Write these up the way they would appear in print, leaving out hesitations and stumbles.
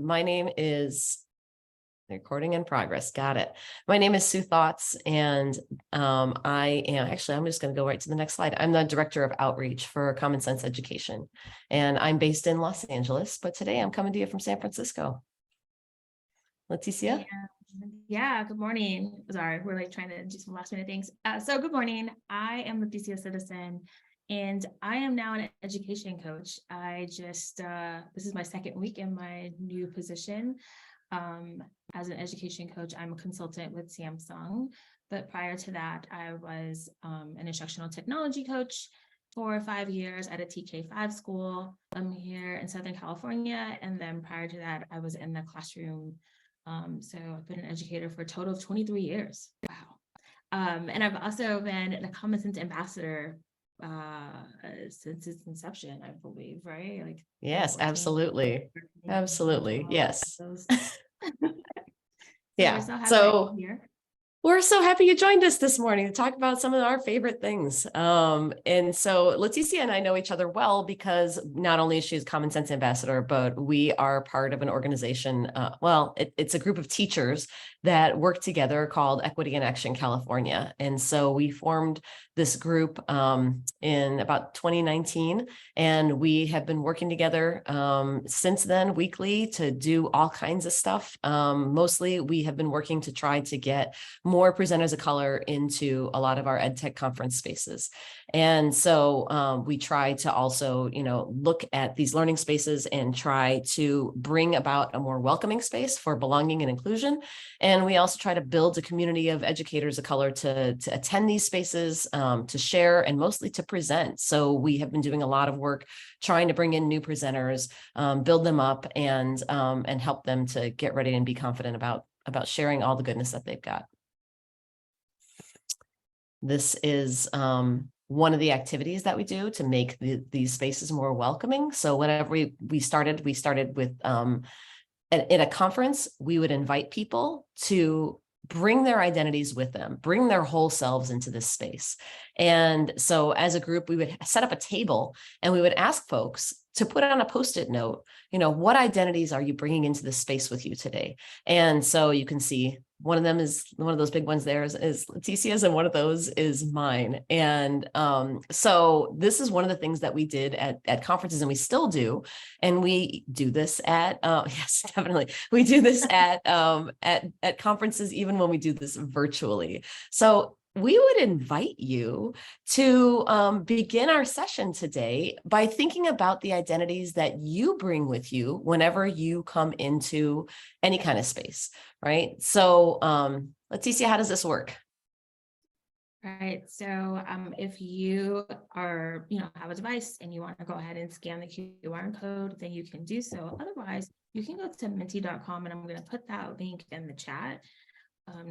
My name is recording in progress. Got it. My name is Sue Thotz, and I am actually, I'm just going to go right to the next slide. I'm the director of outreach for Common Sense Education, and I'm based in Los Angeles, but today I'm coming to you from San Francisco. Leticia? Yeah, good morning. Sorry, we're like trying to do some last minute things. So good morning. I am Leticia Citizen, and I am now an education coach. I just, this is my second week in my new position. As an education coach, I'm a consultant with Samsung, but prior to that, I was an instructional technology coach for 5 years at a TK5 school here in Southern California. And then prior to that, I was in the classroom. So I've been an educator for a total of 23 years. Wow. And I've also been a Common Sense ambassador since its inception, I believe, right? Like, yes, absolutely. Absolutely. Yes. Yeah. We're so happy you joined us this morning to talk about some of our favorite things. And so Leticia and I know each other well because not only is she a Common Sense ambassador, but we are part of an organization. It's a group of teachers that work together called Equity in Action California. And so we formed this group in about 2019, and we have been working together since then weekly to do all kinds of stuff. Mostly we have been working to try to get more presenters of color into a lot of our ed tech conference spaces. And so we try to also, look at these learning spaces and try to bring about a more welcoming space for belonging and inclusion. And we also try to build a community of educators of color to attend these spaces, to share, and mostly to present. So we have been doing a lot of work trying to bring in new presenters, build them up, and help them to get ready and be confident about sharing all the goodness that they've got. This is one of the activities that we do to make these spaces more welcoming. So whenever we started with at a conference, we would invite people to bring their identities with them, bring their whole selves into this space. And so as a group, we would set up a table and we would ask folks to put on a Post-it note, what identities are you bringing into this space with you today? And so you can see one of them is one of those big ones there is Leticia's, and one of those is mine. And so this is one of the things that we did at conferences, and we still do. And we do this at, yes, definitely. We do this at conferences, even when we do this virtually. So we would invite you to begin our session today by thinking about the identities that you bring with you whenever you come into any kind of space, right? So Leticia, how does this work? Right. So if you are, have a device and you want to go ahead and scan the QR code, then you can do so. Otherwise, you can go to menti.com, and I'm going to put that link in the chat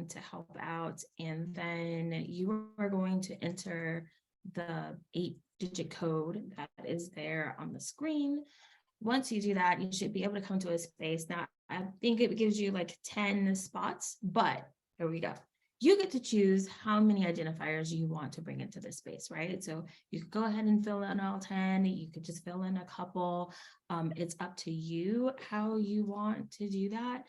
to help out. And then you are going to enter the 8-digit code that is there on the screen. Once you do that, you should be able to come to a space. Now, I think it gives you like 10 spots, but here we go. You get to choose how many identifiers you want to bring into this space, right? So you could go ahead and fill in all 10. You could just fill in a couple. It's up to you how you want to do that.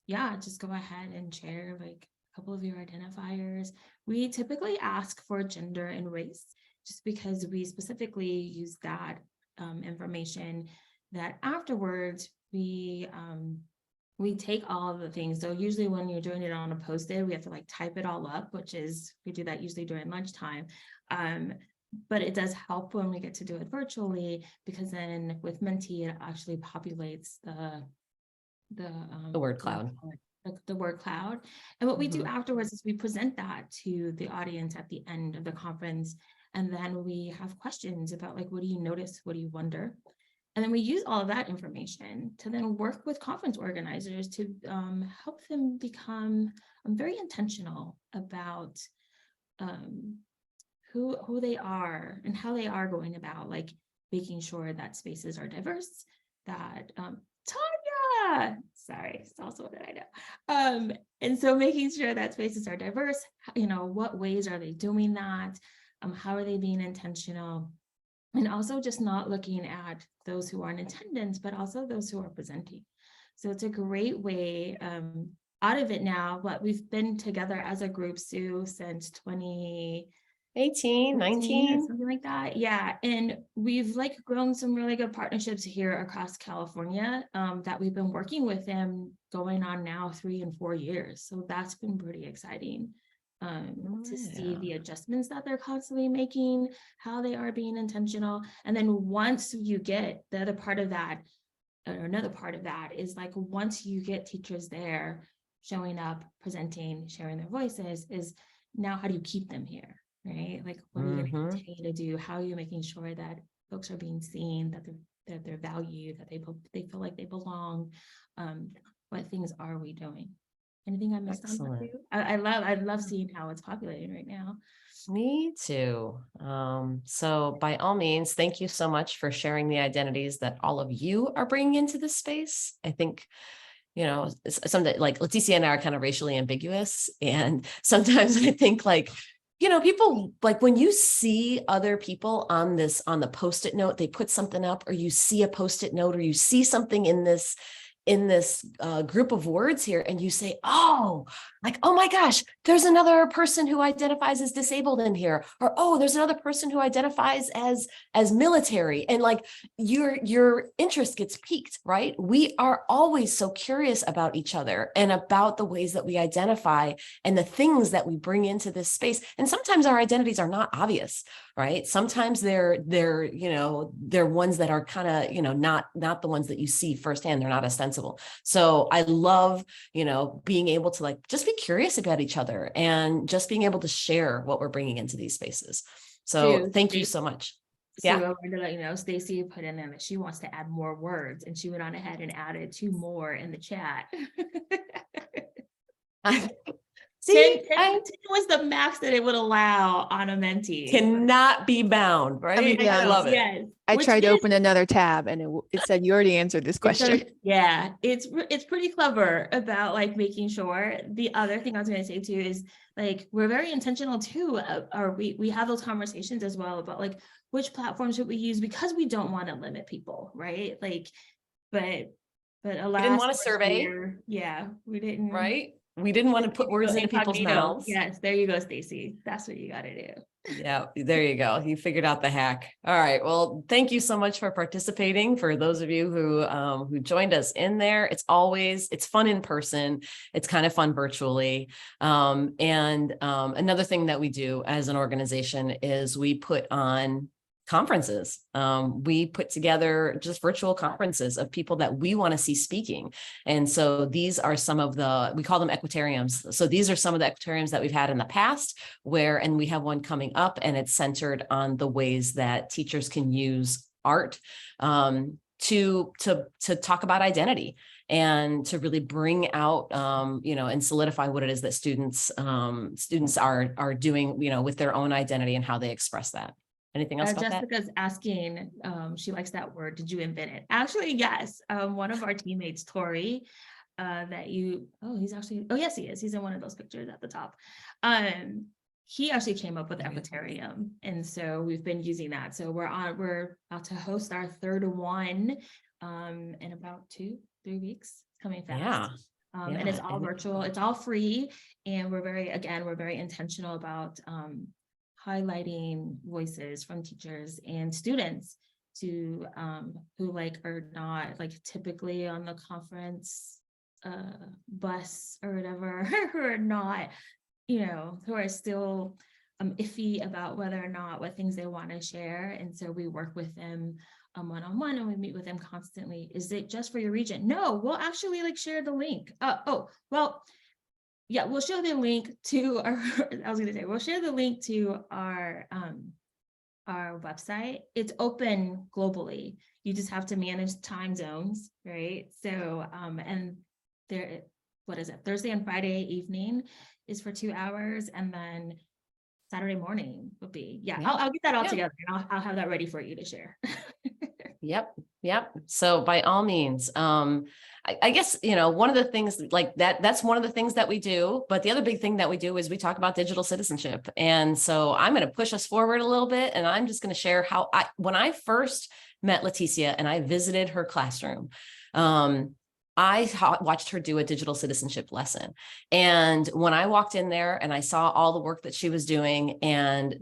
Yeah, just go ahead and share like a couple of your identifiers. We typically ask for gender and race, just because we specifically use that information. That afterwards we take all of the things. So usually when you're doing it on a Post-it, we have to like type it all up, we do that usually during lunchtime. But it does help when we get to do it virtually, because then with Menti, it actually populates the word cloud. The word cloud. And what we do afterwards is we present that to the audience at the end of the conference. And then we have questions about like, what do you notice? What do you wonder? And then we use all of that information to then work with conference organizers to help them become very intentional about who they are and how they are going about like making sure that spaces are diverse, that Tanya, sorry, it's also what I know. And so making sure that spaces are diverse, what ways are they doing that? How are they being intentional? And also just not looking at those who are in attendance, but also those who are presenting. So it's a great way out of it now. But we've been together as a group, Sue, since 18, 2019 or 19. something like that. Yeah. And we've like grown some really good partnerships here across California that we've been working with them going on now 3 and 4 years. So that's been pretty exciting. To see the adjustments that they're constantly making, how they are being intentional. And then once you get the other part of that, or another part of that is like, once you get teachers there showing up, presenting, sharing their voices, is now how do you keep them here, right? Like, what are you going to continue to do? How are you making sure that folks are being seen, that they're valued, that they feel like they belong? What things are we doing? Anything I missed on that? I love seeing how it's populating right now. Me too. So by all means, thank you so much for sharing the identities that all of you are bringing into this space. I think, something like Leticia and I are kind of racially ambiguous. And sometimes I think like, people like when you see other people on the Post-it note, they put something up, or you see a Post-it note, or you see something in this group of words here, and you say, oh my gosh, there's another person who identifies as disabled in here, or oh, there's another person who identifies as military, and like your interest gets piqued, right? We are always so curious about each other and about the ways that we identify and the things that we bring into this space. And sometimes our identities are not obvious, right? Sometimes they're ones that are kind of, not the ones that you see firsthand. They're not ostensible. So I love, being able to like, just be curious about each other and just being able to share what we're bringing into these spaces. So thank you so much. So I wanted to let you know, Stacy put in there that she wants to add more words, and she went on ahead and added 2 more in the chat. See, 10 was the max that it would allow on a Menti. Cannot be bound, right? Yeah, I love it. Yes. I tried to open another tab, and it said you already answered this question. It's pretty clever about like making sure. The other thing I was going to say too is like, we're very intentional too, or we have those conversations as well about like which platforms should we use, because we don't want to limit people, right? Like, but alas, we didn't want to survey. We didn't. Right. We didn't want to put words into people's mouths. Yes, there you go, Stacy. That's what you got to do. Yeah, there you go. You figured out the hack. All right. Well, thank you so much for participating. For those of you who joined us in there, it's fun in person. It's kind of fun virtually. Another thing that we do as an organization is we put on conferences. We put together just virtual conferences of people that we want to see speaking. And so these are some of we call them equitariums. So these are some of the equitariums that we've had in the past and we have one coming up, and it's centered on the ways that teachers can use art to talk about identity and to really bring out, and solidify what it is that students are doing, with their own identity and how they express that. Anything else about Jessica's asking, she likes that word. Did you invent it? Actually, yes. One of our teammates, Tori, yes, he is. He's in one of those pictures at the top. He actually came up with Equitarium. And so we've been using that. So we're about to host our 3rd one in about 2-3 weeks. It's coming fast. And it's all virtual. It's all free. And we're very intentional about highlighting voices from teachers and students who are not like typically on the conference bus or whatever, who are not, who are still iffy about whether or not what things they want to share. And so we work with them one-on-one, and we meet with them constantly. Is it just for your region? No, we'll actually like share the link. Yeah, we'll show the link to we'll share the link to our website. It's open globally. You just have to manage time zones, right? So, and there, what is it? Thursday and Friday evening is for 2 hours, and then Saturday morning would be, I'll get that all together, and I'll have that ready for you to share. Yep. Yep. So by all means, I guess, one of the things like that's one of the things that we do. But the other big thing that we do is we talk about digital citizenship. And so I'm going to push us forward a little bit. And I'm just going to share how when I first met Leticia and I visited her classroom, I watched her do a digital citizenship lesson. And when I walked in there and I saw all the work that she was doing and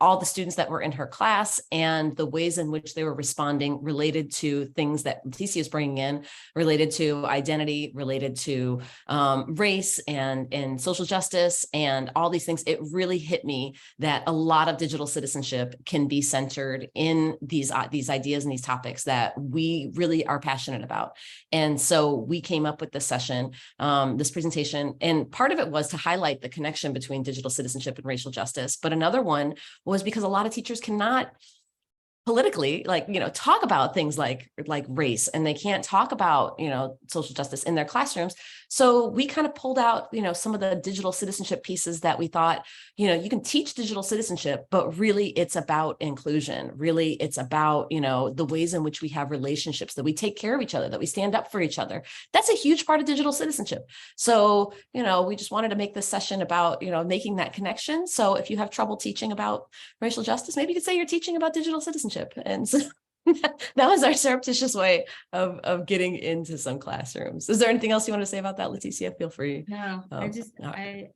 all the students that were in her class and the ways in which they were responding related to things that Leticia is bringing in, related to identity, related to race and social justice and all these things, it really hit me that a lot of digital citizenship can be centered in these ideas and these topics that we really are passionate about. And so we came up with this session, this presentation, and part of it was to highlight the connection between digital citizenship and racial justice. But another one was because a lot of teachers cannot politically, talk about things like race, and they can't talk about, social justice in their classrooms. So we kind of pulled out, some of the digital citizenship pieces that we thought, you can teach digital citizenship, but really it's about inclusion. Really, it's about, the ways in which we have relationships, that we take care of each other, that we stand up for each other. That's a huge part of digital citizenship. So, we just wanted to make this session about, making that connection. So if you have trouble teaching about racial justice, maybe you could say you're teaching about digital citizenship. And so that was our surreptitious way of getting into some classrooms. Is there anything else you want to say about that, Leticia? Feel free. No, I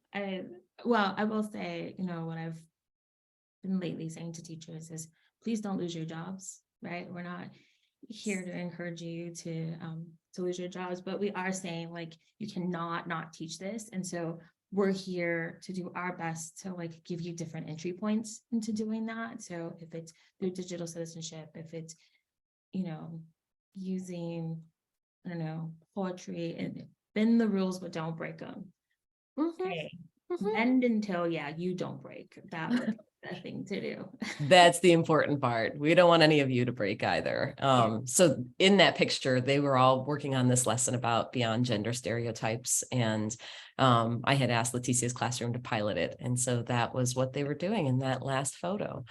will say, what I've been lately saying to teachers is, please don't lose your jobs, right? We're not here to encourage you to lose your jobs, but we are saying you cannot not teach this. And so we're here to do our best to give you different entry points into doing that. So if it's through digital citizenship, if it's, using, poetry, and bend the rules, but don't break them. Okay. Bend until, you don't break. That would be the thing to do. That's the important part. We don't want any of you to break either. So in that picture, they were all working on this lesson about beyond gender stereotypes. And I had asked Leticia's classroom to pilot it. And so that was what they were doing in that last photo.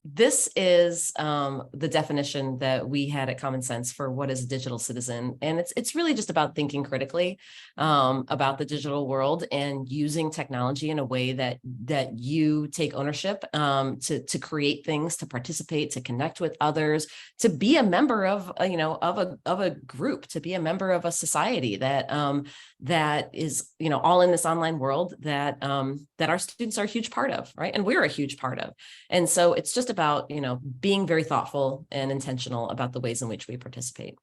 This is the definition that we had at Common Sense for what is a digital citizen. And it's really just about thinking critically about the digital world and using technology in a way that you take ownership to create things, to participate, to connect with others, to be a member of a group, to be a member of a society that is all in this online world that our students are a huge part of, right? And we're a huge part of. And so it's just about, being very thoughtful and intentional about the ways in which we participate.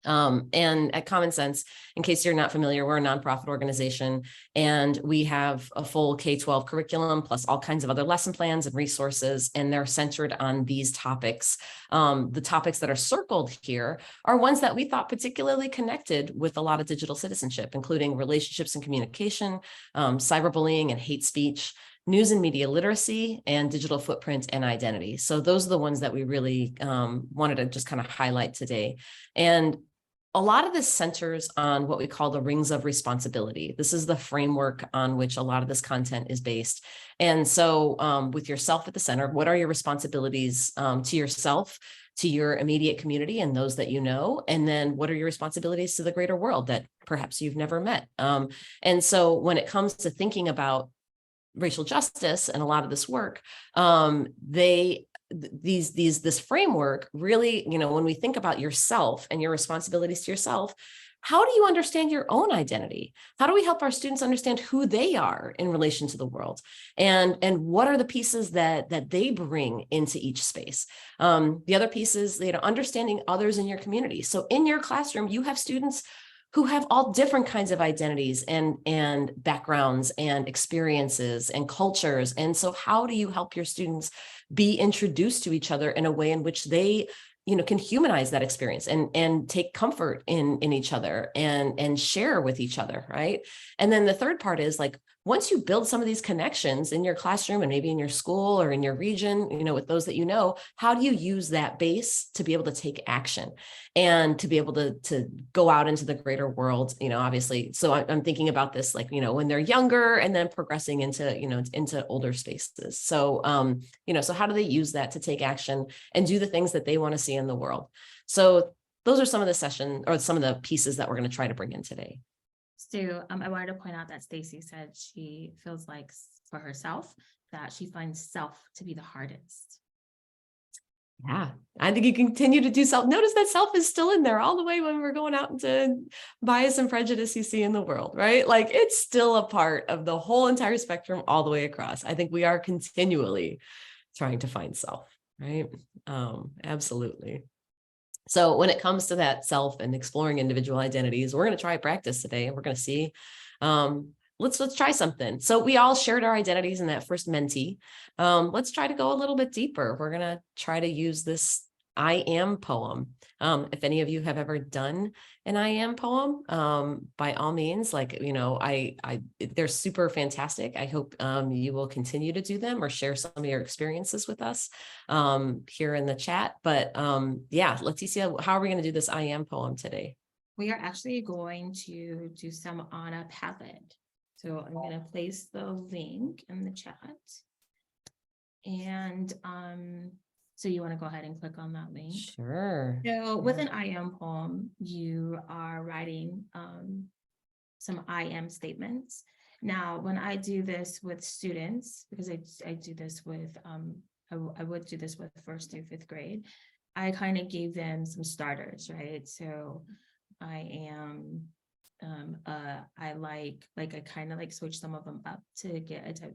And at Common Sense, in case you're not familiar, we're a nonprofit organization, and we have a full K-12 curriculum plus all kinds of other lesson plans and resources, and they're centered on these topics. The topics that are circled here are ones that we thought particularly connected with a lot of digital citizenship, including relationships and communication, cyberbullying and hate speech, news and media literacy, and digital footprint and identity. So those are the ones that we really wanted to just kind of highlight today. And a lot of this centers on what we call the rings of responsibility. This is the framework on which a lot of this content is based. And so with yourself at the center, what are your responsibilities to yourself, to your immediate community and those that you know? And then what are your responsibilities to the greater world that perhaps you've never met? And so when it comes to thinking about racial justice and a lot of this work, this framework really, when we think about yourself and your responsibilities to yourself, how do you understand your own identity? How do we help our students understand who they are in relation to the world? And what are the pieces that they bring into each space? The other piece is, understanding others in your community. So in your classroom, you have students who have all different kinds of identities and backgrounds and experiences and cultures. And so how do you help your students be introduced to each other in a way in which they can humanize that experience and take comfort in each other and share with each other, right? And then the third part is once you build some of these connections in your classroom and maybe in your school or in your region, with those that how do you use that base to be able to take action and to be able to go out into the greater world, obviously. So I'm thinking about this, like, when they're younger and then progressing into, into older spaces. So, so how do they use that to take action and do the things that they want to see in the world? So those are some of the session or some of the pieces that we're going to try to bring in today. So I wanted to point out that Stacy said she feels like for herself that she finds self to be the hardest. Yeah, I think you continue to do self. Notice that self is still in there all the way when we're going out into bias and prejudice you see in the world, right? Like it's still a part of the whole entire spectrum all the way across. I think we are continually trying to find self, right? Absolutely. So when it comes to that self and exploring individual identities, we're going to try practice today, and we're going to see, let's try something. So we all shared our identities in that first mentee. Let's try to go a little bit deeper. We're going to try to use this I am poem. If any of you have ever done an I am poem, by all means, like, they're super fantastic. I hope you will continue to do them or share some of your experiences with us here in the chat. But yeah, Leticia, how are we going to do this I am poem today? We are actually going to do some on a Padlet. So I'm going to place the link in the chat. And so you want to go ahead and click on that link? Sure. So with an I am poem, you are writing some I am statements. Now, when I do this with students, because I do this with, I would do this with 1st through 5th grade, I kind of gave them some starters, right? So I am, I I kind of like switch some of them up to get a type,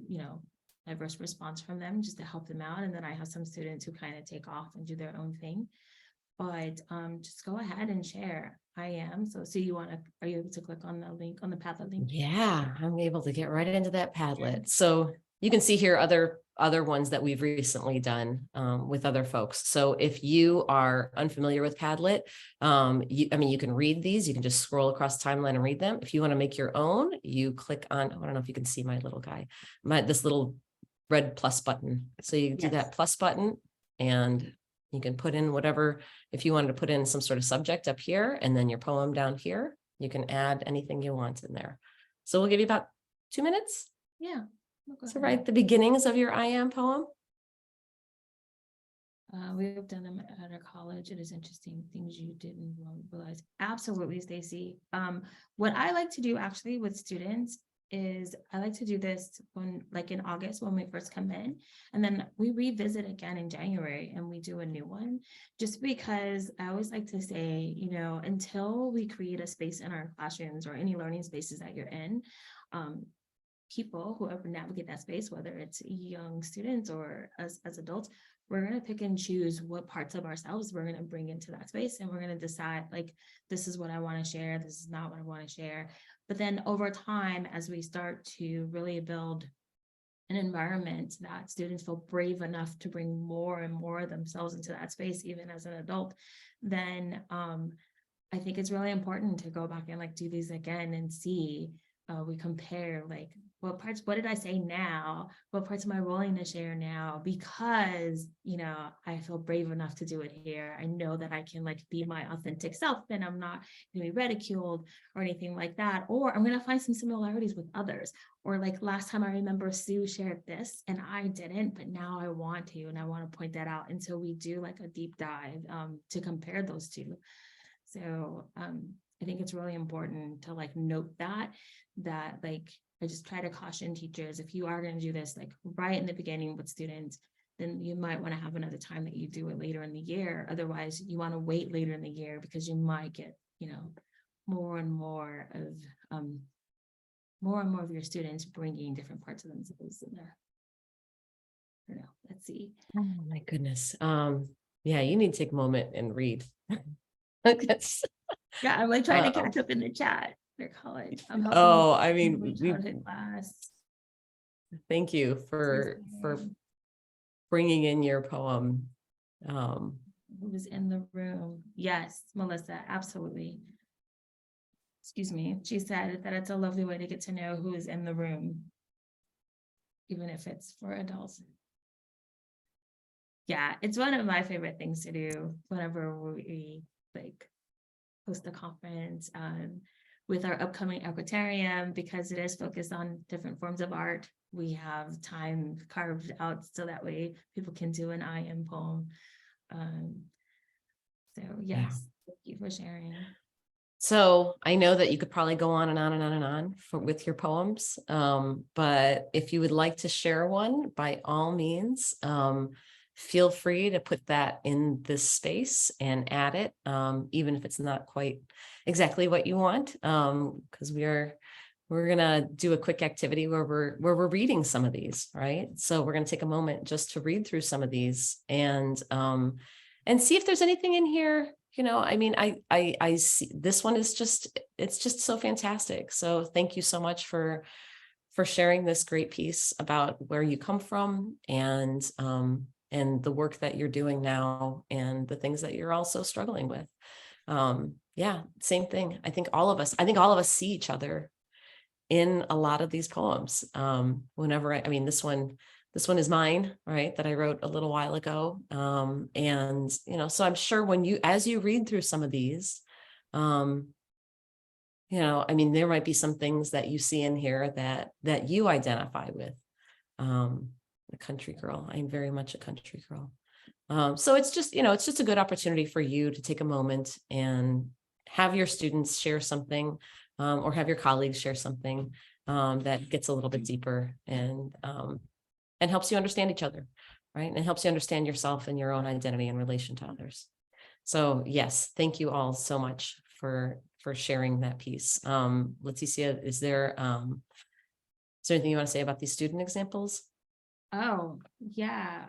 diverse response from them just to help them out. And then I have some students who kind of take off and do their own thing. But just go ahead and share. I am. So are you able to click on the link, on the Padlet link? Yeah, I'm able to get right into that Padlet. So you can see here other ones that we've recently done with other folks. So if you are unfamiliar with Padlet, you can read these. You can just scroll across the timeline and read them. If you want to make your own, you click on, I don't know if you can see my little guy, this little red plus button. So you do that plus button and you can put in whatever, if you wanted to put in some sort of subject up here and then your poem down here, you can add anything you want in there. So we'll give you about 2 minutes. Yeah. So write the beginnings of your I am poem. We've done them at our college. It is interesting things you didn't realize. Absolutely, Stacy. What I like to do actually with students is I like to do this like in August when we first come in, and then we revisit again in January and we do a new one, just because I always like to say, until we create a space in our classrooms or any learning spaces that you're in, people who ever navigate that space, whether it's young students or as adults, we're going to pick and choose what parts of ourselves we're going to bring into that space. And we're going to decide, like, this is what I want to share. This is not what I want to share. But then over time, as we start to really build an environment that students feel brave enough to bring more and more of themselves into that space, even as an adult, then I think it's really important to go back and like do these again and see, we compare like what did I say now? What parts am I willing to share now? Because, I feel brave enough to do it here. I know that I can like be my authentic self and I'm not going to be ridiculed or anything like that. Or I'm going to find some similarities with others. Or like last time I remember Sue shared this and I didn't, but now I want to, and I want to point that out. And so we do like a deep dive to compare those two. So I think it's really important to like note that like, I just try to caution teachers, if you are going to do this like right in the beginning with students, then you might want to have another time that you do it later in the year. Otherwise, you want to wait later in the year because you might get, more and more of your students bringing different parts of themselves in there. I don't know. Let's see. Oh my goodness. Yeah, you need to take a moment and read. Yeah, I'm like trying to catch up in the chat. Their college. We class. Thank you for bringing in your poem. Who was in the room? Yes, Melissa, absolutely. Excuse me. She said that it's a lovely way to get to know who is in the room. even if it's for adults. Yeah, it's one of my favorite things to do whenever we like host a conference with our upcoming Equitarium, because it is focused on different forms of art. We have time carved out so that way people can do an IM poem. So yes, thank you for sharing. So I know that you could probably go on and on and on and on with your poems, but if you would like to share one, by all means, feel free to put that in this space and add it, even if it's not quite exactly what you want, because we're gonna do a quick activity where we're reading some of these, right? So we're gonna take a moment just to read through some of these and see if there's anything in here. I mean, I see this one is it's just so fantastic. So thank you so much for sharing this great piece about where you come from and the work that you're doing now and the things that you're also struggling with. Yeah, same thing. I think all of us see each other in a lot of these poems. Whenever I mean, this one is mine, right? That I wrote a little while ago. And, so I'm sure as you read through some of these, I mean, there might be some things that you see in here that you identify with. A country girl. I'm very much a country girl. So it's just a good opportunity for you to take a moment and have your students share something, or have your colleagues share something that gets a little bit deeper and helps you understand each other, right? And helps you understand yourself and your own identity in relation to others. So yes, thank you all so much for sharing that piece. Leticia, is there anything you want to say about these student examples? Oh, yeah.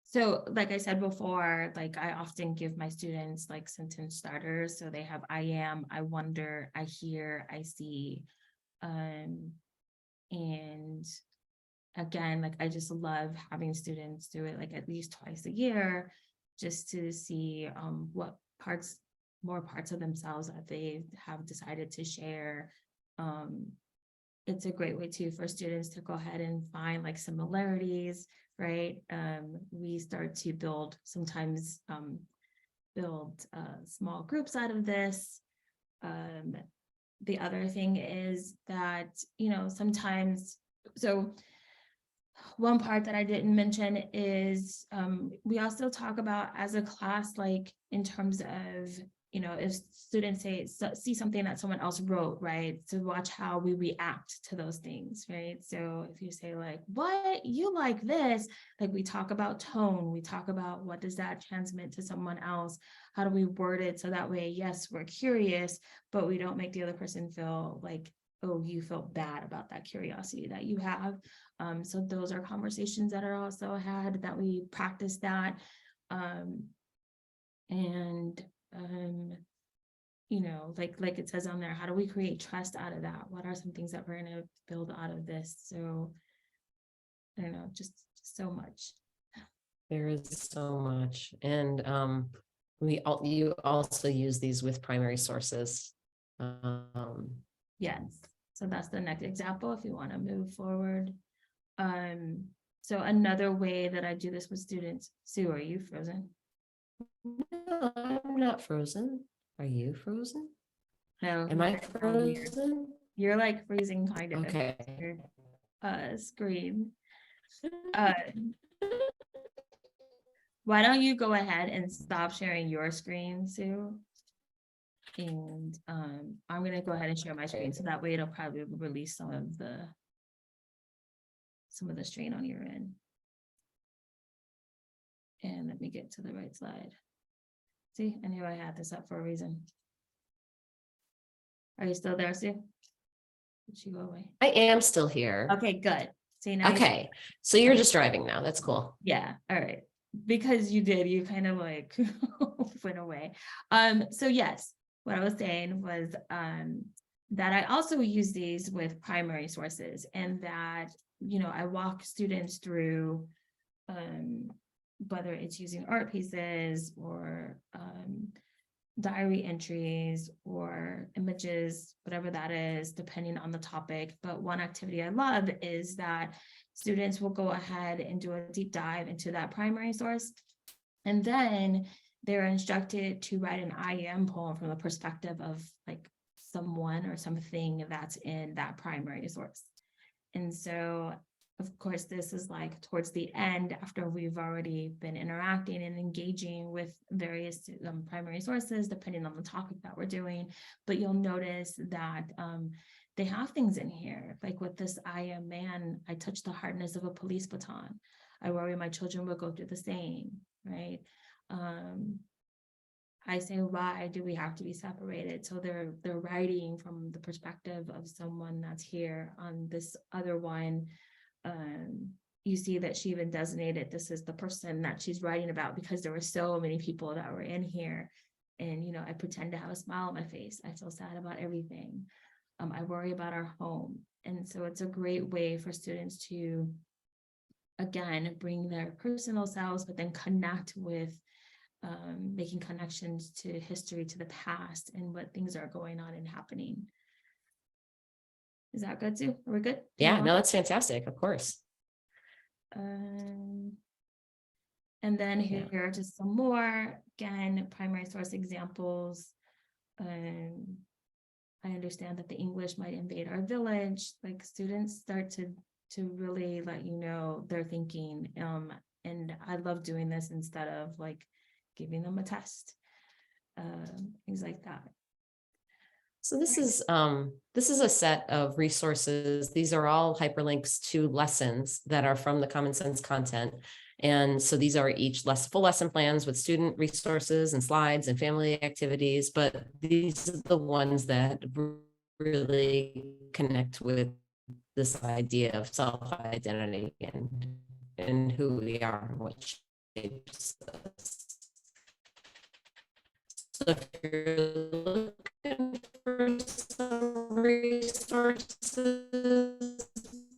So like I said before, like I often give my students like sentence starters. So they have I am, I wonder, I hear, I see. And again, like I just love having students do it like at least twice a year, just to see what more parts of themselves that they have decided to share. It's a great way too for students to go ahead and find like similarities, right? We start to build small groups out of this. The other thing is that, sometimes, so one part that I didn't mention is we also talk about as a class, like in terms of, if students see something that someone else wrote, right, to watch how we react to those things, right? So if you say like, what, you like this, like we talk about tone, we talk about what does that transmit to someone else, how do we word it so that way, yes, we're curious, but we don't make the other person feel like, oh, you feel bad about that curiosity that you have. So those are conversations that are also had, that we practice that. Like it says on there, how do we create trust out of that? What are some things that we're going to build out of this? So I don't know, just so much. There is so much. And you also use these with primary sources. Yes. So that's the next example if you want to move forward. So another way that I do this with students, Sue, are you frozen? No, I'm not frozen. Are you frozen? No. Am I frozen? You're like freezing kind of. Okay. Screen. Why don't you go ahead and stop sharing your screen, Sue? And I'm gonna go ahead and share my screen, so that way it'll probably release some of the strain on your end. And let me get to the right slide. See, I knew I had this up for a reason. Are you still there, Sue? Did she go away? I am still here. Okay, good. See, now okay, so you're just driving now. That's cool. Yeah, all right. Because you kind of like went away. So yes, what I was saying was that I also use these with primary sources, and that, I walk students through whether it's using art pieces or diary entries or images, whatever that is, depending on the topic. But one activity I love is that students will go ahead and do a deep dive into that primary source. And then they're instructed to write an I am poem from the perspective of like someone or something that's in that primary source. And so, of course, this is like towards the end after we've already been interacting and engaging with various primary sources, depending on the topic that we're doing. But you'll notice that they have things in here, like with this I am man, I touch the hardness of a police baton. I worry my children will go through the same, right? I say, why do we have to be separated? So they're writing from the perspective of someone that's here. On this other one, you see that she even designated this as the person that she's writing about, because there were so many people that were in here. And, you know, I pretend to have a smile on my face. I feel sad about everything. I worry about our home. And so it's a great way for students to, again, bring their personal selves, but then connect with making connections to history, to the past, and what things are going on and happening. Is that good too? Are we good? Yeah, no, that's fantastic. Of course. And then here are just some more, again, primary source examples. I understand that the English might invade our village. Like students start to really let you know their thinking. And I love doing this instead of like giving them a test, things like that. So this is a set of resources. These are all hyperlinks to lessons that are from the Common Sense content. And so these are each full lesson plans with student resources and slides and family activities, but these are the ones that really connect with this idea of self-identity and who we are and what shapes us. So if you're looking for some resources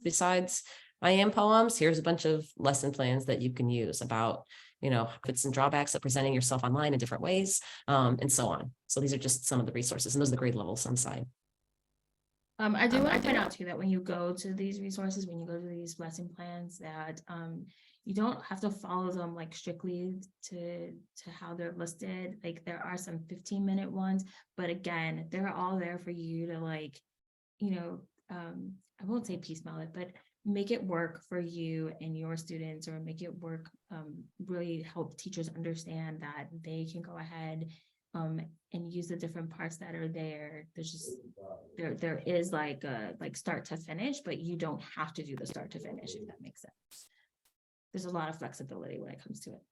besides I am poems, here's a bunch of lesson plans that you can use about, you know, benefits and drawbacks of presenting yourself online in different ways, and so on. So these are just some of the resources, and those are the grade levels on the side. I do want to point out too that when you go to these resources, when you go to these lesson plans, that you don't have to follow them like strictly to how they're listed. Like there are some 15-minute ones, but again, they're all there for you to like, you know, I won't say piecemeal it, but make it work for you and your students, or make it work, really help teachers understand that they can go ahead and use the different parts that are there. There's just there is like a start to finish, but you don't have to do the start to finish, if that makes sense. There's a lot of flexibility when it comes to it.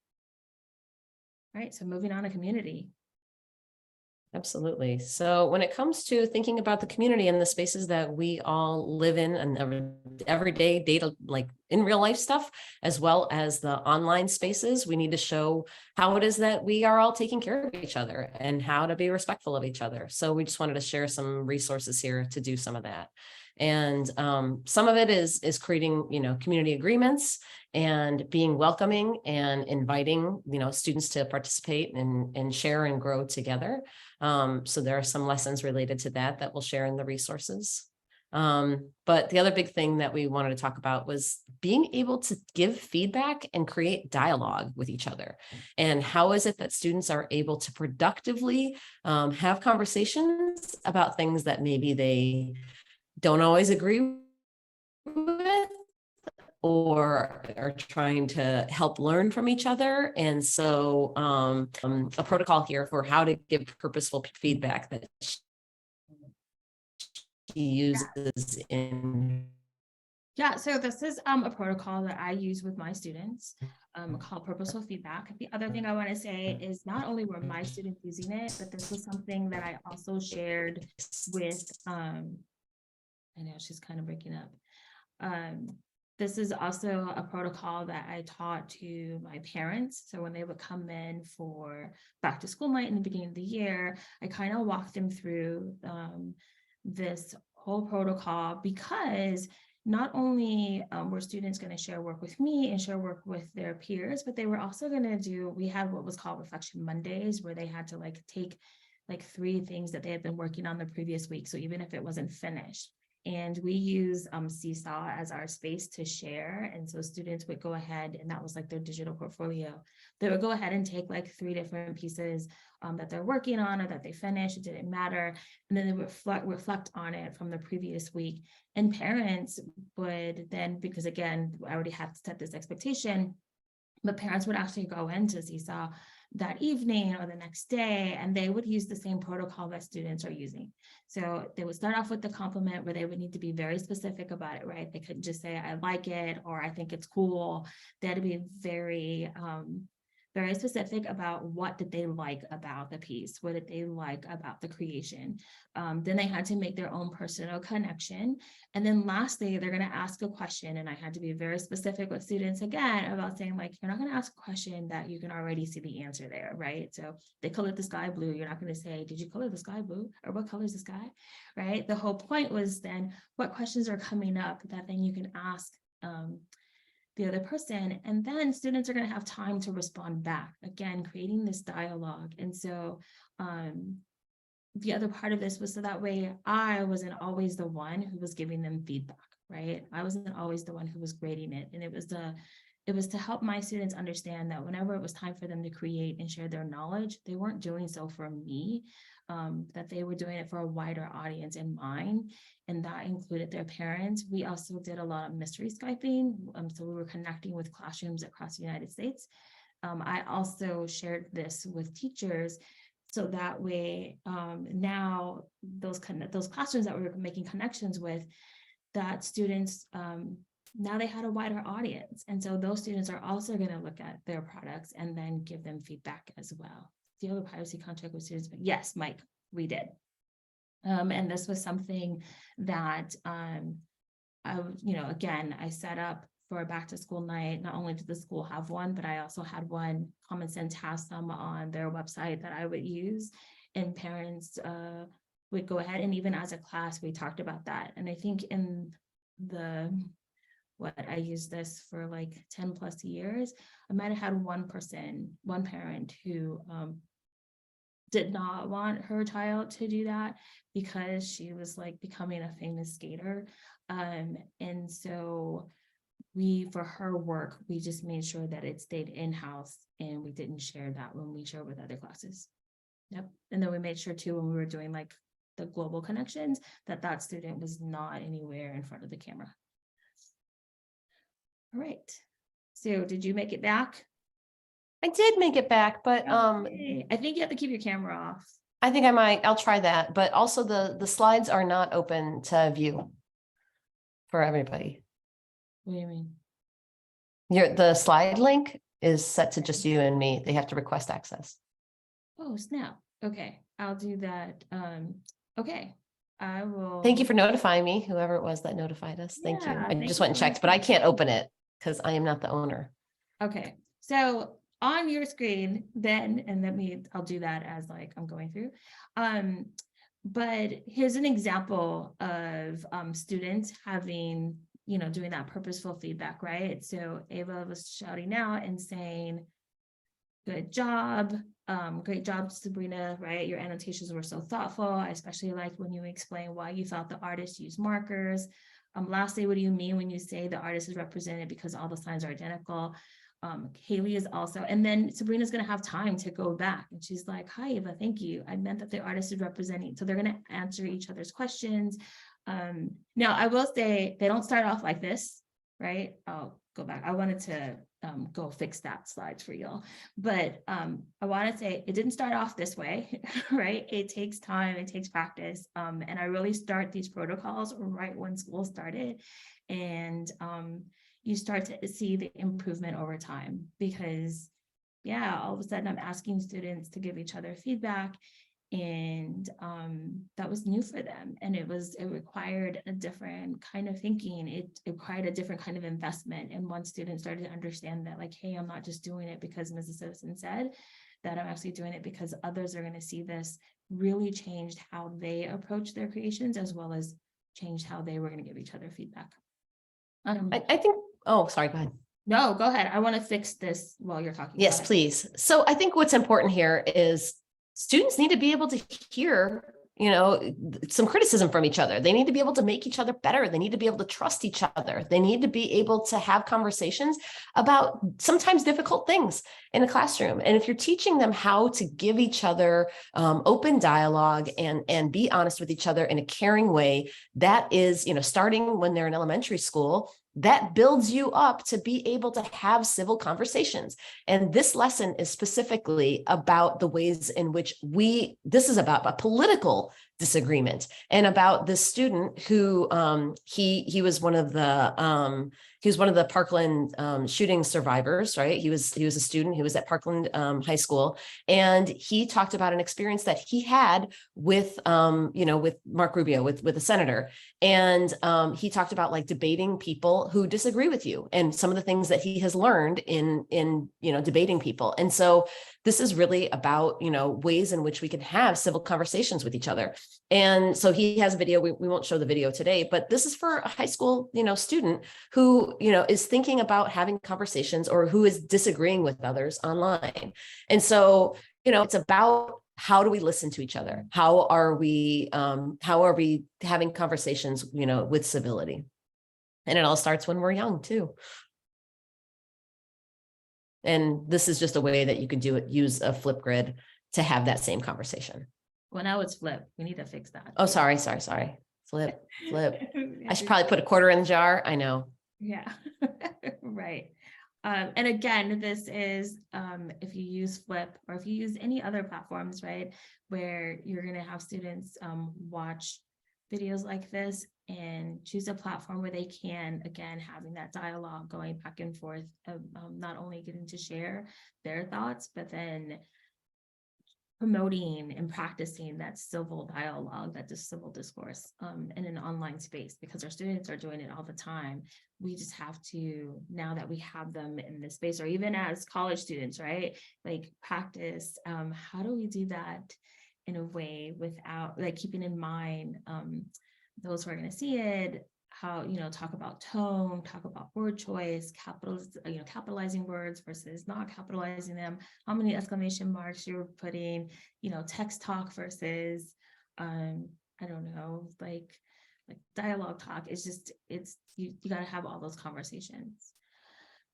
All right, so moving on to community. Absolutely. So when it comes to thinking about the community and the spaces that we all live in and everyday data, like in real life stuff, as well as the online spaces, we need to show how it is that we are all taking care of each other and how to be respectful of each other. So we just wanted to share some resources here to do some of that. And some of it is creating, you know, community agreements and being welcoming and inviting, you know, students to participate and share and grow together. So there are some lessons related to that we'll share in the resources. But the other big thing that we wanted to talk about was being able to give feedback and create dialogue with each other. And how is it that students are able to productively have conversations about things that maybe they don't always agree with, or are trying to help learn from each other. And so a protocol here for how to give purposeful feedback that she uses in. Yeah, so this is a protocol that I use with my students called purposeful feedback. The other thing I want to say is not only were my students using it, but this was something that I also shared with, I know she's kind of breaking up. This is also a protocol that I taught to my parents. So when they would come in for back to school night in the beginning of the year, I kind of walked them through this whole protocol, because not only were students going to share work with me and share work with their peers, but they were also going to do, we had what was called Reflection Mondays, where they had to like take like 3 things that they had been working on the previous week. So even if it wasn't finished, and we use Seesaw as our space to share. And so students would go ahead, and that was like their digital portfolio. They would go ahead and take like 3 different pieces that they're working on or that they finished, it didn't matter. And then they would reflect on it from the previous week. And parents would then, because again, I already had set this expectation, but parents would actually go into Seesaw that evening or the next day, and they would use the same protocol that students are using. So they would start off with the compliment where they would need to be very specific about it, right? They couldn't just say, I like it, or I think it's cool. They had to be very, very specific about what did they like about the piece, what did they like about the creation. Then they had to make their own personal connection. And then lastly, they're going to ask a question. And I had to be very specific with students again about saying, like, you're not going to ask a question that you can already see the answer there, right? So they colored the sky blue. You're not going to say, did you color the sky blue? Or what color is the sky, right? The whole point was then what questions are coming up that then you can ask the other person, and then students are going to have time to respond back, again creating this dialogue. And so the other part of this was so that way I wasn't always the one who was giving them feedback, right? I wasn't always the one who was grading it, and it was to help my students understand that whenever it was time for them to create and share their knowledge, they weren't doing so for me, that they were doing it for a wider audience in mind, and that included their parents. We also did a lot of mystery Skyping, so we were connecting with classrooms across the United States. I also shared this with teachers, so that way now those classrooms that we were making connections with, that students, now they had a wider audience. And so those students are also going to look at their products and then give them feedback as well. Do you have a privacy contract with students? But yes, Mike, we did. And this was something that again, I set up for a back to school night. Not only did the school have one, but I also had one. Common Sense has some on their website that I would use, and parents would go ahead, and even as a class, we talked about that. And I think in I used this for like 10 plus years, I might have had one parent who did not want her child to do that because she was like becoming a famous skater. And so for her work, we just made sure that it stayed in-house, and we didn't share that when we shared with other classes. Yep. And then we made sure too, when we were doing like the global connections, that student was not anywhere in front of the camera. All right. So did you make it back? I did make it back, but Okay. I think you have to keep your camera off. I think I'll try that. But also the slides are not open to view for everybody. What do you mean? The slide link is set to just you and me. They have to request access. Oh, snap. Okay, I'll do that. Okay, I will. Thank you for notifying me, whoever it was that notified us. Thank you. Yeah, I thank just you went and for checked, but I can't open it because I am not the owner. Okay, so on your screen then, and I'll do that as like I'm going through. But here's an example of students having, doing that purposeful feedback, right? So Ava was shouting out and saying, good job, great job, Sabrina, right? Your annotations were so thoughtful. I especially liked when you explain why you thought the artist used markers. Lastly, what do you mean when you say the artist is represented because all the signs are identical? Haley is also, and then Sabrina's going to have time to go back, and she's like, hi Eva, thank you, I meant that the artist is representing. So they're going to answer each other's questions. Now I will say they don't start off like this, right? I'll go back. I wanted to go fix that slide for y'all, but I want to say it didn't start off this way, right? It takes time, it takes practice, and I really start these protocols right when school started, and you start to see the improvement over time, because all of a sudden I'm asking students to give each other feedback, and that was new for them, and it required a different kind of thinking. It required a different kind of investment, and once students started to understand that, like, hey, I'm not just doing it because Mrs. Citizen said, that I'm actually doing it because others are going to see this, really changed how they approach their creations, as well as changed how they were going to give each other feedback. I think, oh, sorry, go ahead. No, go ahead. I want to fix this while you're talking. Yes, please. So I think what's important here is students need to be able to hear, some criticism from each other. They need to be able to make each other better. They need to be able to trust each other. They need to be able to have conversations about sometimes difficult things in a classroom. And if you're teaching them how to give each other open dialogue and be honest with each other in a caring way, that is, starting when they're in elementary school, that builds you up to be able to have civil conversations. And this lesson is specifically about the ways in which this is about a political disagreement and about this student who he was one of the Parkland shooting survivors, right? He was a student who was at Parkland High School, and he talked about an experience that he had with with Mark Rubio, with a senator, and he talked about like debating people who disagree with you and some of the things that he has learned in debating people. And so this is really about ways in which we can have civil conversations with each other. And so he has a video. We won't show the video today, but this is for a high school student who is thinking about having conversations or who is disagreeing with others online. And so it's about, how do we listen to each other? How are we having conversations with civility? And it all starts when we're young too. And this is just a way that you can do it. Use a Flipgrid to have that same conversation. Well, now it's flip. We need to fix that. Oh, sorry. Flip. I should probably put a quarter in the jar. I know. Yeah, right. And again, this is if you use Flip or if you use any other platforms, right, where you're going to have students watch videos like this and choose a platform where they can, again, having that dialogue going back and forth, not only getting to share their thoughts, but then promoting and practicing that civil dialogue, that civil discourse in an online space, because our students are doing it all the time. We just have to, now that we have them in this space, or even as college students, right, like practice, how do we do that in a way without, like, keeping in mind those who are going to see it, how, talk about tone, talk about word choice, capitalizing words versus not capitalizing them, how many exclamation marks you're putting, text talk versus, I don't know, like dialogue talk. It's just, you got to have all those conversations.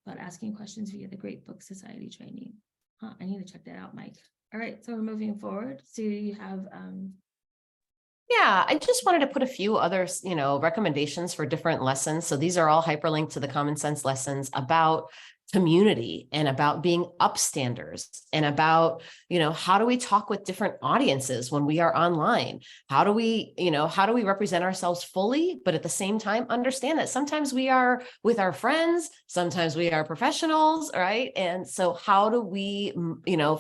But asking questions via the Great Book Society training. I need to check that out, Mike. All right, so we're moving forward. So you have, yeah, I just wanted to put a few other, recommendations for different lessons. So these are all hyperlinked to the Common Sense lessons about community and about being upstanders and about, how do we talk with different audiences when we are online? How do we represent ourselves fully, but at the same time, understand that sometimes we are with our friends, sometimes we are professionals, right? And so how do we,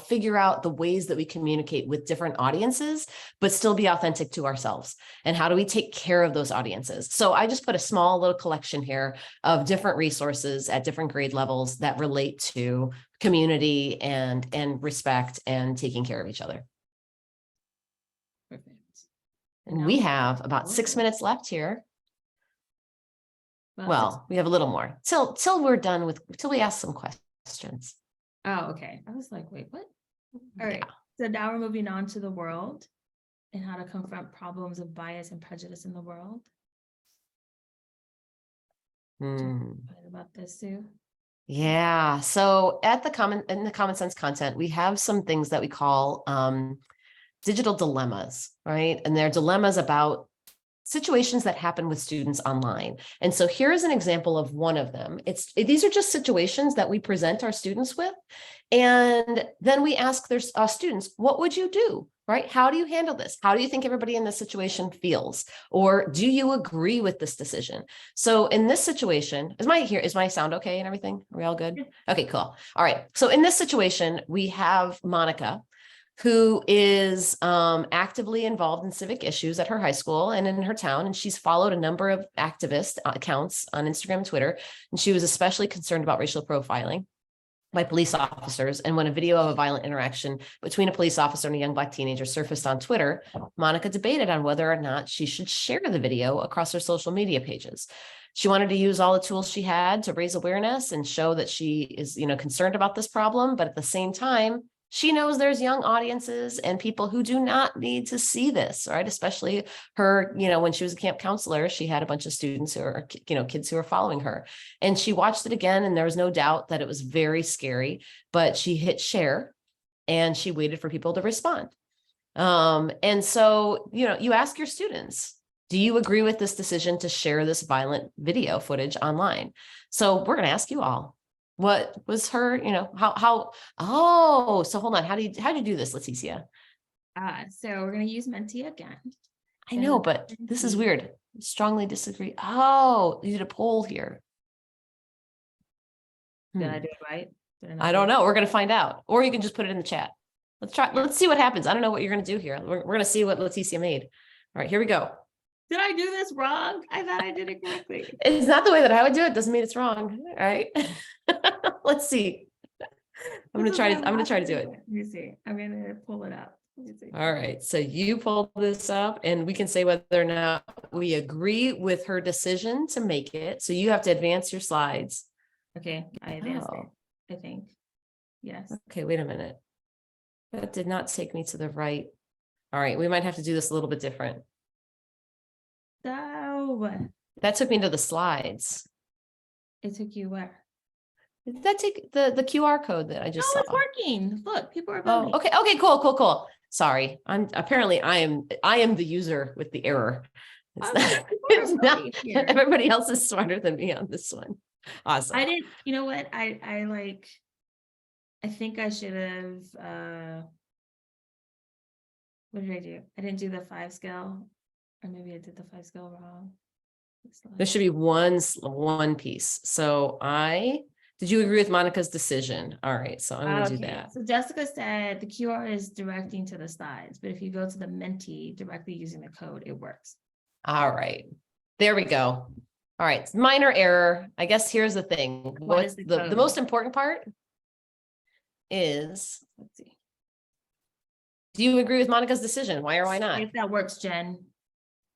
figure out the ways that we communicate with different audiences, but still be authentic to ourselves? And how do we take care of those audiences? So I just put a small little collection here of different resources at different grade levels that relate to community and respect and taking care of each other. perfect. And we have about 6 minutes left here. Well, we have a little more till we're done till we ask some questions. Oh, okay. I was like, wait, what? All right. So now we're moving on to the world and how to confront problems of bias and prejudice in the world. About this, Sue? Yeah. So in the Common Sense content, we have some things that we call digital dilemmas, right? And they're dilemmas about situations that happen with students online. And so here is an example of one of them. These are just situations that we present our students with. And then we ask their students, what would you do? Right? How do you handle this? How do you think everybody in this situation feels? Or do you agree with this decision? So in this situation, is my sound okay and everything? Are we all good? Okay, cool. All right. So in this situation, we have Monica, who is actively involved in civic issues at her high school and in her town. And she's followed a number of activist accounts on Instagram and Twitter. And she was especially concerned about racial profiling. by police officers. And when a video of a violent interaction between a police officer and a young Black teenager surfaced on Twitter, Monica debated on whether or not she should share the video across her social media pages. She wanted to use all the tools she had to raise awareness and show that she is, concerned about this problem. But at the same time, she knows there's young audiences and people who do not need to see this, right? Especially her, when she was a camp counselor, she had a bunch of students who are, kids who are following her. And she watched it again, and there was no doubt that it was very scary, but she hit share and she waited for people to respond. And so, you ask your students, do you agree with this decision to share this violent video footage online? So we're going to ask you all. What was her, so hold on. How do you do this, Leticia? So we're going to use Menti again. I know, but this is weird. Strongly disagree. Oh, you did a poll here. Did I do it right? I don't know. We're going to find out, or you can just put it in the chat. Let's try. Let's see what happens. I don't know what you're going to do here. We're going to see what Leticia made. All right, here we go. Did I do this wrong? I thought I did it correctly. It's not the way that I would do it. Doesn't mean it's wrong. All right. Let's see. I'm gonna try to do it. Let me see. I'm gonna pull it up. All right. So you pull this up, and we can say whether or not we agree with her decision to make it. So you have to advance your slides. Okay, I advanced it, I think. Yes. Okay, wait a minute. That did not take me to the right. All right, we might have to do this a little bit different. No. That took me to the slides. It took you where? Did that take the QR code that I just saw? It's working. Look, people are Oh, voting. okay, cool. Sorry. I am the user with the error. It's not everybody else is smarter than me on this one. Awesome. I didn't, you know what? I think I should have what did I do? I didn't do the 5 scale, or maybe I did the 5 scale wrong. There should be one piece. So did you agree with Monica's decision? All right, so I'm going to do that. So Jessica said the QR is directing to the slides, but if you go to the Menti directly using the code, it works. All right, there we go. All right, minor error. I guess here's the thing. What's the most important part is, let's see. Do you agree with Monica's decision? Why or why not? If that works, Jen,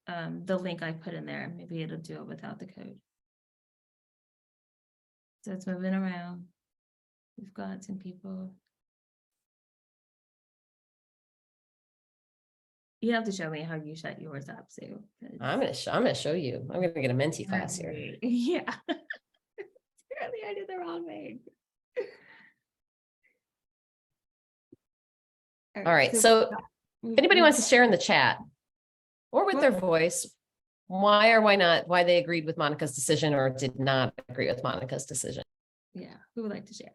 the link I put in there, maybe it'll do it without the code. So it's moving around. We've got some people. You have to show me how you set yours up, Sue. I'm gonna show you. I'm gonna get a Menti class here. Yeah. Apparently I did the wrong thing. All right. So if anybody wants to share in the chat or with their voice, why or why not, why they agreed with Monica's decision or did not agree with Monica's decision. Yeah, who would like to share?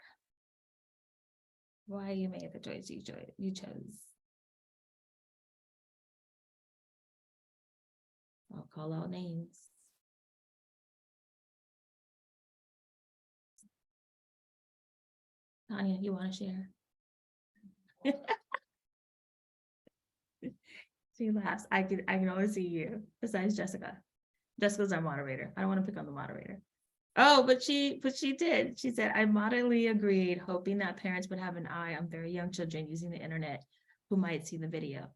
Why you made the choice you chose. I'll call out names. Tanya, you want to share? She laughs. I can only see you besides Jessica. Jessica's our moderator. I don't want to pick on the moderator. Oh, but she did. She said, I moderately agreed, hoping that parents would have an eye on very young children using the internet who might see the video.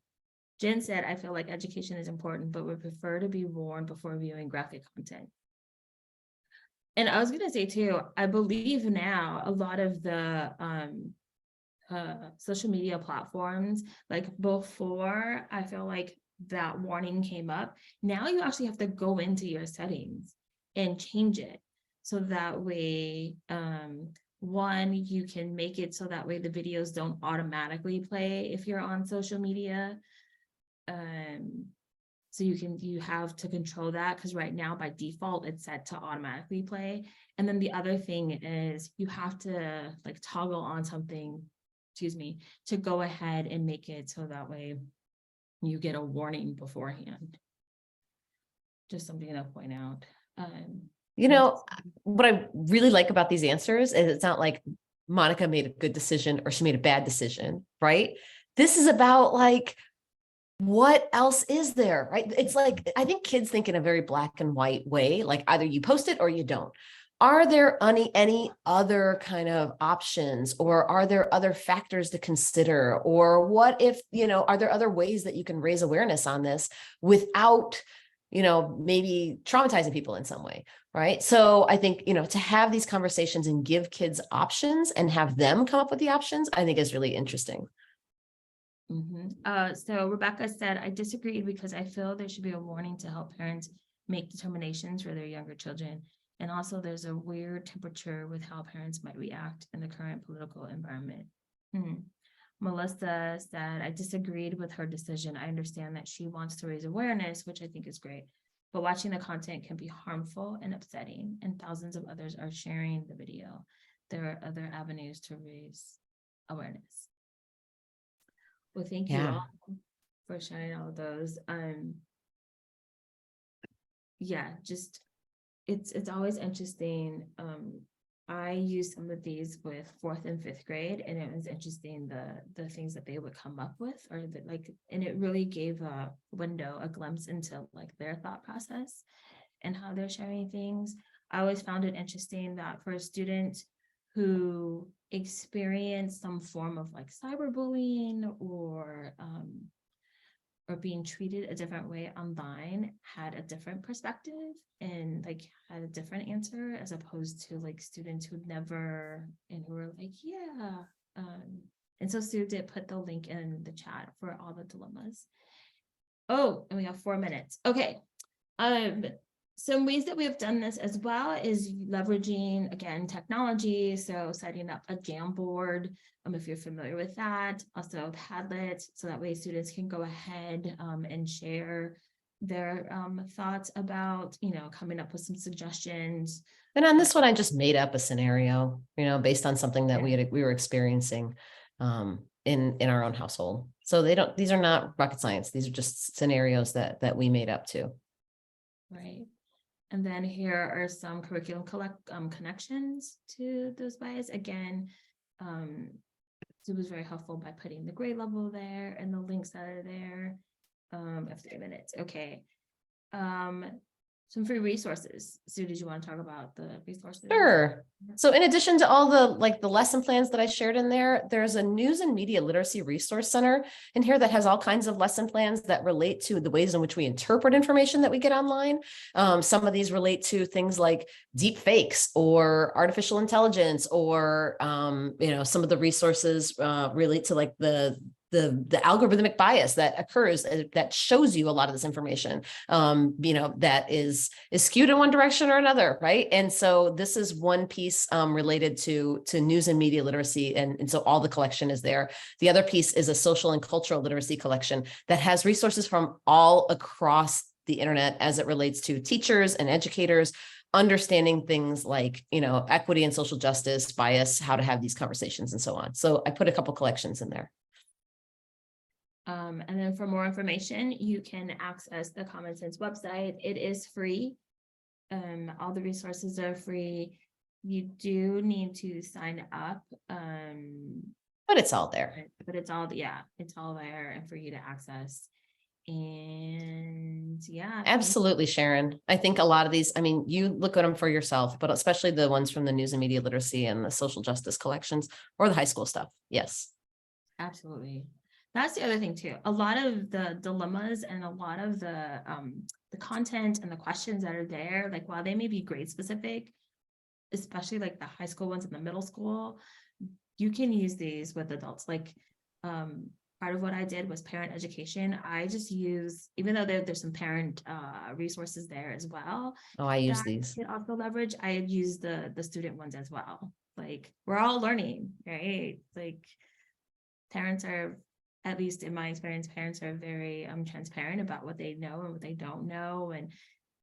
Jen said, I feel like education is important, but would prefer to be warned before viewing graphic content. And I was going to say too, I believe now a lot of the social media platforms, like before, I feel like that warning came up. Now you actually have to go into your settings and change it. So that way, one, you can make it so that way the videos don't automatically play if you're on social media. So you have to control that, because right now by default it's set to automatically play. And then the other thing is you have to like toggle on something, to go ahead and make it so that way you get a warning beforehand. Just something to point out. What I really like about these answers is it's not like Monica made a good decision or she made a bad decision, right? This is about like, what else is there, right? It's like, I think kids think in a very black and white way, like either you post it or you don't. are there any other kind of options, or are there other factors to consider? Or what if, are there other ways that you can raise awareness on this without, maybe traumatizing people in some way, right? So I think, to have these conversations and give kids options and have them come up with the options, I think is really interesting. So Rebecca said, I disagreed because I feel there should be a warning to help parents make determinations for their younger children. And also there's a weird temperature with how parents might react in the current political environment. Melissa said, I disagreed with her decision. I understand that she wants to raise awareness, which I think is great, but watching the content can be harmful and upsetting, and thousands of others are sharing the video. There are other avenues to raise awareness. Well, thank you all for sharing all of those. Just it's always interesting. I used some of these with 4th and 5th grade, and it was interesting the things that they would come up with, or and it really gave a glimpse into like their thought process and how they're sharing things. I always found it interesting that for a student who experienced some form of like cyberbullying or being treated a different way online had a different perspective and like had a different answer, as opposed to like students who never, and who were like, and so Sue did put the link in the chat for all the dilemmas. Oh, and we have 4 minutes. Okay. Some ways that we have done this as well is leveraging, again, technology. So setting up a Jamboard, if you're familiar with that, also Padlet, so that way students can go ahead and share their thoughts about, coming up with some suggestions. And on this one, I just made up a scenario, based on something that we were experiencing in our own household. So these are not rocket science. These are just scenarios that we made up too. Right. And then here are some curriculum connections to those bias. Again, it was very helpful by putting the grade level there and the links that are there. Of 3 minutes. Okay. Some free resources. Sue, did you want to talk about the resources? Sure. So in addition to all the lesson plans that I shared in there, there's a news and media literacy resource center in here that has all kinds of lesson plans that relate to the ways in which we interpret information that we get online. Some of these relate to things like deep fakes or artificial intelligence, or some of the resources relate to like the algorithmic bias that occurs that shows you a lot of this information, that is skewed in one direction or another, right? And so this is one piece related to news and media literacy, and so all the collection is there. The other piece is a social and cultural literacy collection that has resources from all across the internet as it relates to teachers and educators understanding things like, equity and social justice, bias, how to have these conversations, and so on. So I put a couple collections in there. And then for more information, you can access the Common Sense website. It is free. All the resources are free. You do need to sign up. But it's all there. But it's all there and for you to access. And absolutely, Sharon. I think a lot of these, you look at them for yourself, but especially the ones from the news and media literacy and the social justice collections or the high school stuff. Yes. Absolutely. That's the other thing too. A lot of the dilemmas and a lot of the content and the questions that are there, like while they may be grade specific, especially like the high school ones and the middle school, you can use these with adults. Like part of what I did was parent education. I just use, even though there's some parent resources there as well. Oh, I use these. Off the leverage, I use the student ones as well. Like we're all learning, right? Like parents are, at least in my experience, parents are very transparent about what they know and what they don't know, and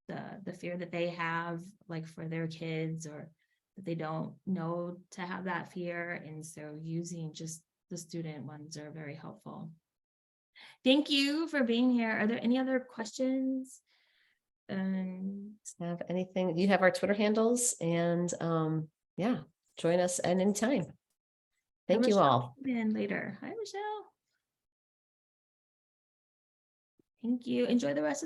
the fear that they have, like for their kids, or that they don't know to have that fear. And so using just the student ones are very helpful. Thank you for being here. Are there any other questions? Have anything? You have our Twitter handles, and join us at any time. Thank you all. And later. Hi, Michelle. Thank you. Enjoy the rest of